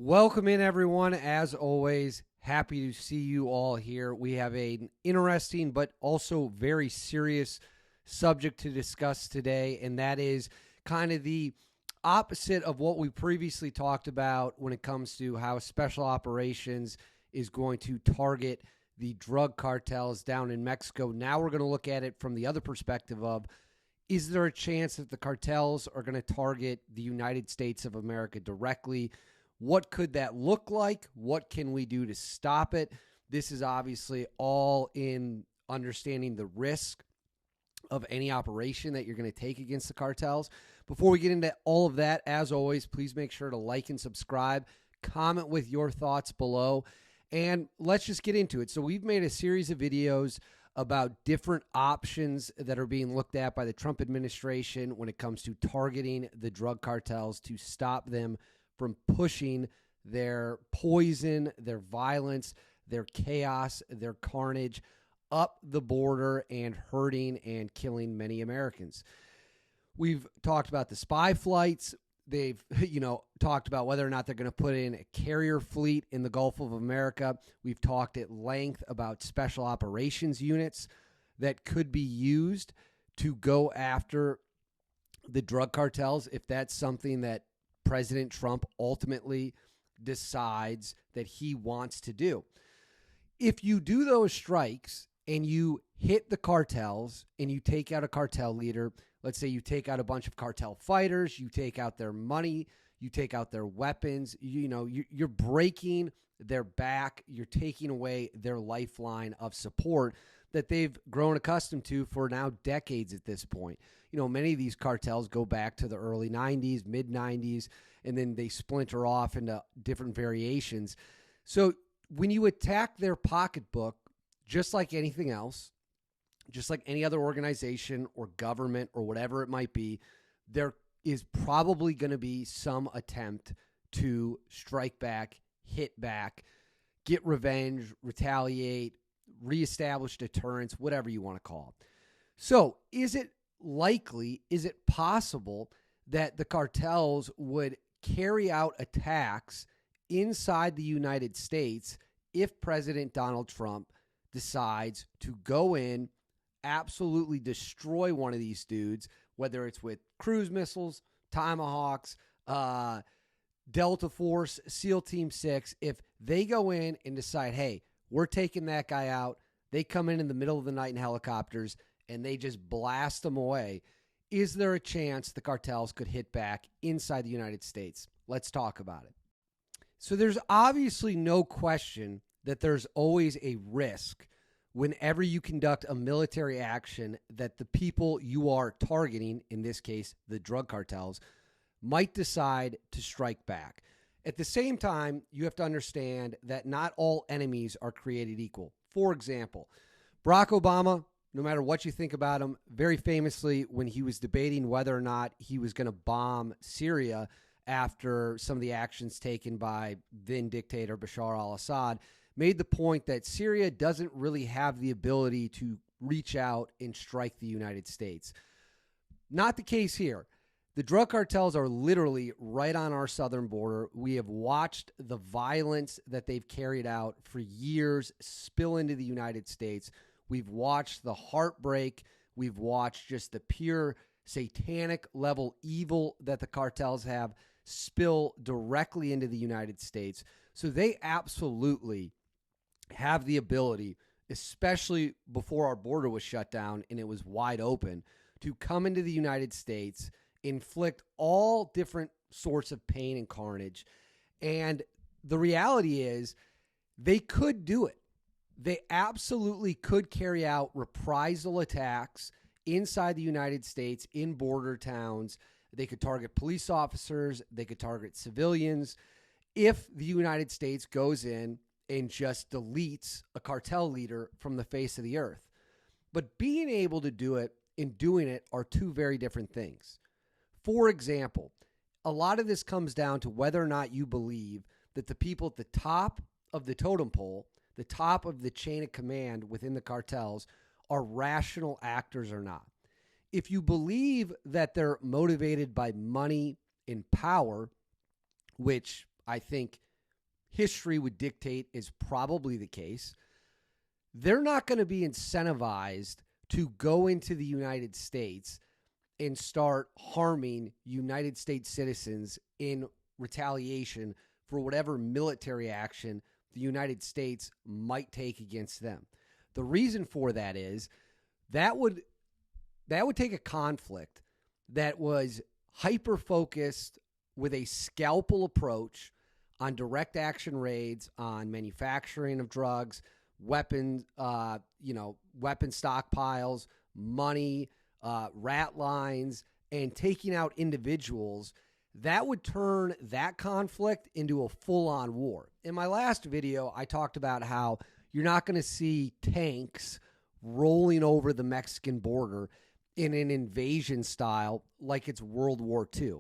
Welcome in, everyone. As always, happy to see you all here. We have an interesting but also very serious subject to discuss today, and that is kind of the opposite of what we previously talked about when it comes to how special operations is going to target the drug cartels down in Mexico. Now we're going to look at it from the other perspective of, is there a chance that the cartels are going to target the United States of America directly? What could that look like? What can we do to stop it? This is obviously all in understanding the risk of any operation that you're going to take against the cartels. Before we get into all of that, as always, please make sure to like and subscribe, comment with your thoughts below, and let's just get into it. So we've made a series of videos about different options that are being looked at by the Trump administration when it comes to targeting the drug cartels to stop them from pushing their poison, their violence, their chaos, their carnage up the border and hurting and killing many Americans. We've talked about the spy flights. They've, talked about whether or not they're going to put in a carrier fleet in the Gulf of America. We've talked at length about special operations units that could be used to go after the drug cartels if that's something that President Trump ultimately decides that he wants to do. If you do those strikes and you hit the cartels and you take out a cartel leader, let's say you take out a bunch of cartel fighters, you take out their money, you take out their weapons, you're breaking their back, you're taking away their lifeline of support that they've grown accustomed to for now decades at this point. Many of these cartels go back to the early 90s, mid 90s, and then they splinter off into different variations. So when you attack their pocketbook, just like anything else, just like any other organization or government or whatever it might be, there is probably going to be some attempt to strike back, hit back, get revenge, retaliate, reestablish deterrence, whatever you want to call it. So is it likely, is it possible that the cartels would carry out attacks inside the United States if President Donald Trump decides to go in, absolutely destroy one of these dudes, whether it's with cruise missiles, Tomahawks, Delta Force, SEAL Team 6, if they go in and decide, hey, we're taking that guy out, they come in the middle of the night in helicopters and they just blast them away, is there a chance the cartels could hit back inside the United States? Let's talk about it. So there's obviously no question that there's always a risk whenever you conduct a military action that the people you are targeting, in this case, the drug cartels, might decide to strike back. At the same time, you have to understand that not all enemies are created equal. For example, Barack Obama, no matter what you think about him, very famously, when he was debating whether or not he was going to bomb Syria after some of the actions taken by then dictator Bashar al-Assad, made the point that Syria doesn't really have the ability to reach out and strike the United States. Not the case here. The drug cartels are literally right on our southern border. We have watched the violence that they've carried out for years spill into the United States. We've watched the heartbreak. We've watched just the pure satanic level evil that the cartels have spill directly into the United States. So they absolutely have the ability, especially before our border was shut down and it was wide open, to come into the United States, inflict all different sorts of pain and carnage. And the reality is they could do it. They absolutely could carry out reprisal attacks inside the United States in border towns. They could target police officers. They could target civilians. If the United States goes in and just deletes a cartel leader from the face of the earth. But being able to do it and doing it are two very different things. For example, a lot of this comes down to whether or not you believe that the people at the top of the totem pole, the top of the chain of command within the cartels, are rational actors or not. If you believe that they're motivated by money and power, which I think history would dictate is probably the case, they're not going to be incentivized to go into the United States and start harming United States citizens in retaliation for whatever military action the United States might take against them. The reason for that is that would take a conflict that was hyper-focused with a scalpel approach on direct action raids on manufacturing of drugs, weapon stockpiles, money, rat lines, and taking out individuals. That would turn that conflict into a full-on war. In my last video, I talked about how you're not going to see tanks rolling over the Mexican border in an invasion style like it's World War II.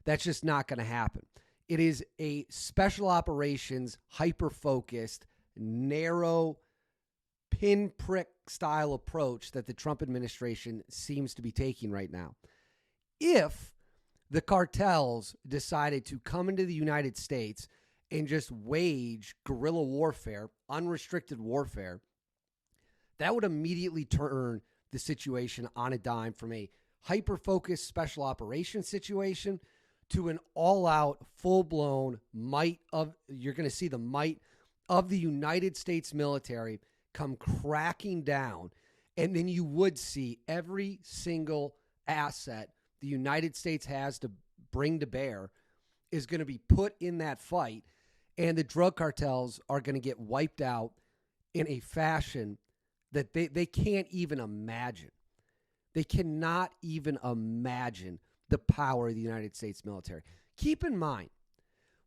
That's just not going to happen. It is a special operations, hyper-focused, narrow, pinprick style approach that the Trump administration seems to be taking right now. If the cartels decided to come into the United States and just wage guerrilla warfare, unrestricted warfare, that would immediately turn the situation on a dime from a hyper-focused special operations situation to an all-out, full-blown you're going to see the might of the United States military come cracking down, and then you would see every single asset the United States has to bring to bear is going to be put in that fight, and the drug cartels are going to get wiped out in a fashion that they can't even imagine. They cannot even imagine the power of the United States military. Keep in mind,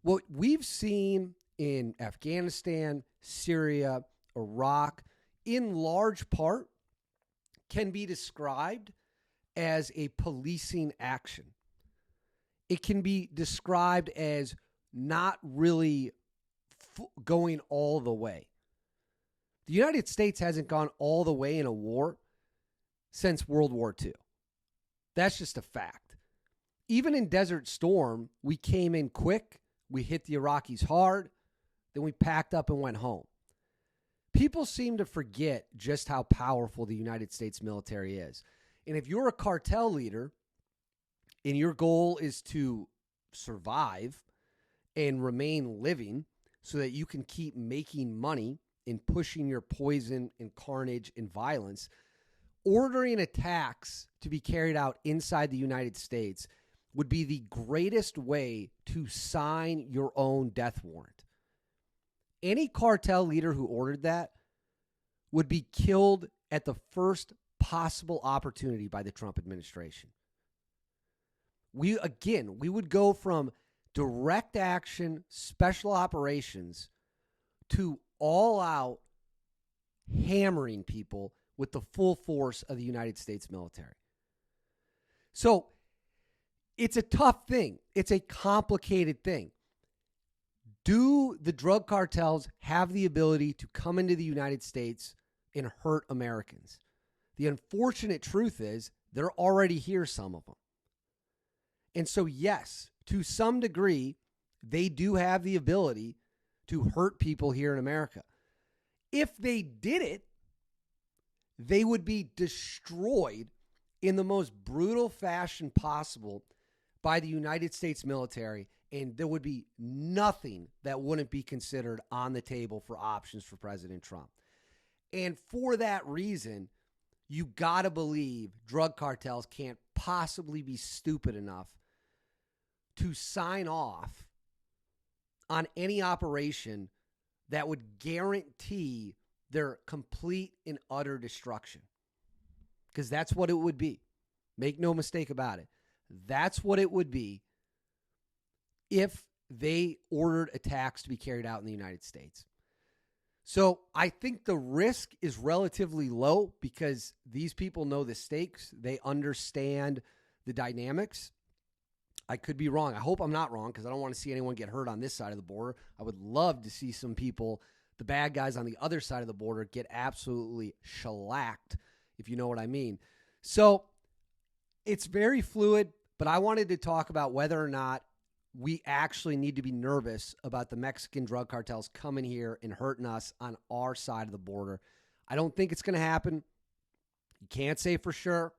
what we've seen in Afghanistan, Syria, Iraq, in large part, can be described as a policing action. It can be described as not really going all the way. The United States hasn't gone all the way in a war since World War II. That's just a fact. Even in Desert Storm, we came in quick, we hit the Iraqis hard, then we packed up and went home. People seem to forget just how powerful the United States military is. And if you're a cartel leader and your goal is to survive and remain living so that you can keep making money and pushing your poison and carnage and violence, ordering attacks to be carried out inside the United States would be the greatest way to sign your own death warrant. Any cartel leader who ordered that would be killed at the first possible opportunity by the Trump administration. We would go from direct action, special operations to all out hammering people with the full force of the United States military. So it's a tough thing. It's a complicated thing. Do the drug cartels have the ability to come into the United States and hurt Americans? The unfortunate truth is they're already here, some of them. And so, yes, to some degree, they do have the ability to hurt people here in America. If they did it, they would be destroyed in the most brutal fashion possible by the United States military, and there would be nothing that wouldn't be considered on the table for options for President Trump. And for that reason, you got to believe drug cartels can't possibly be stupid enough to sign off on any operation that would guarantee their complete and utter destruction. Because that's what it would be. Make no mistake about it. That's what it would be if they ordered attacks to be carried out in the United States. So I think the risk is relatively low because these people know the stakes. They understand the dynamics. I could be wrong. I hope I'm not wrong because I don't want to see anyone get hurt on this side of the border. I would love to see some people, the bad guys on the other side of the border, get absolutely shellacked, if you know what I mean. So it's very fluid, but I wanted to talk about whether or not we actually need to be nervous about the Mexican drug cartels coming here and hurting us on our side of the border. I don't think it's going to happen. You can't say for sure,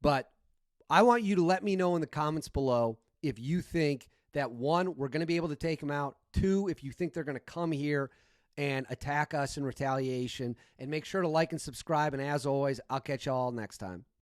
but I want you to let me know in the comments below if you think that, one, we're going to be able to take them out. Two, if you think they're going to come here and attack us in retaliation. And make sure to like and subscribe. And as always, I'll catch you all next time.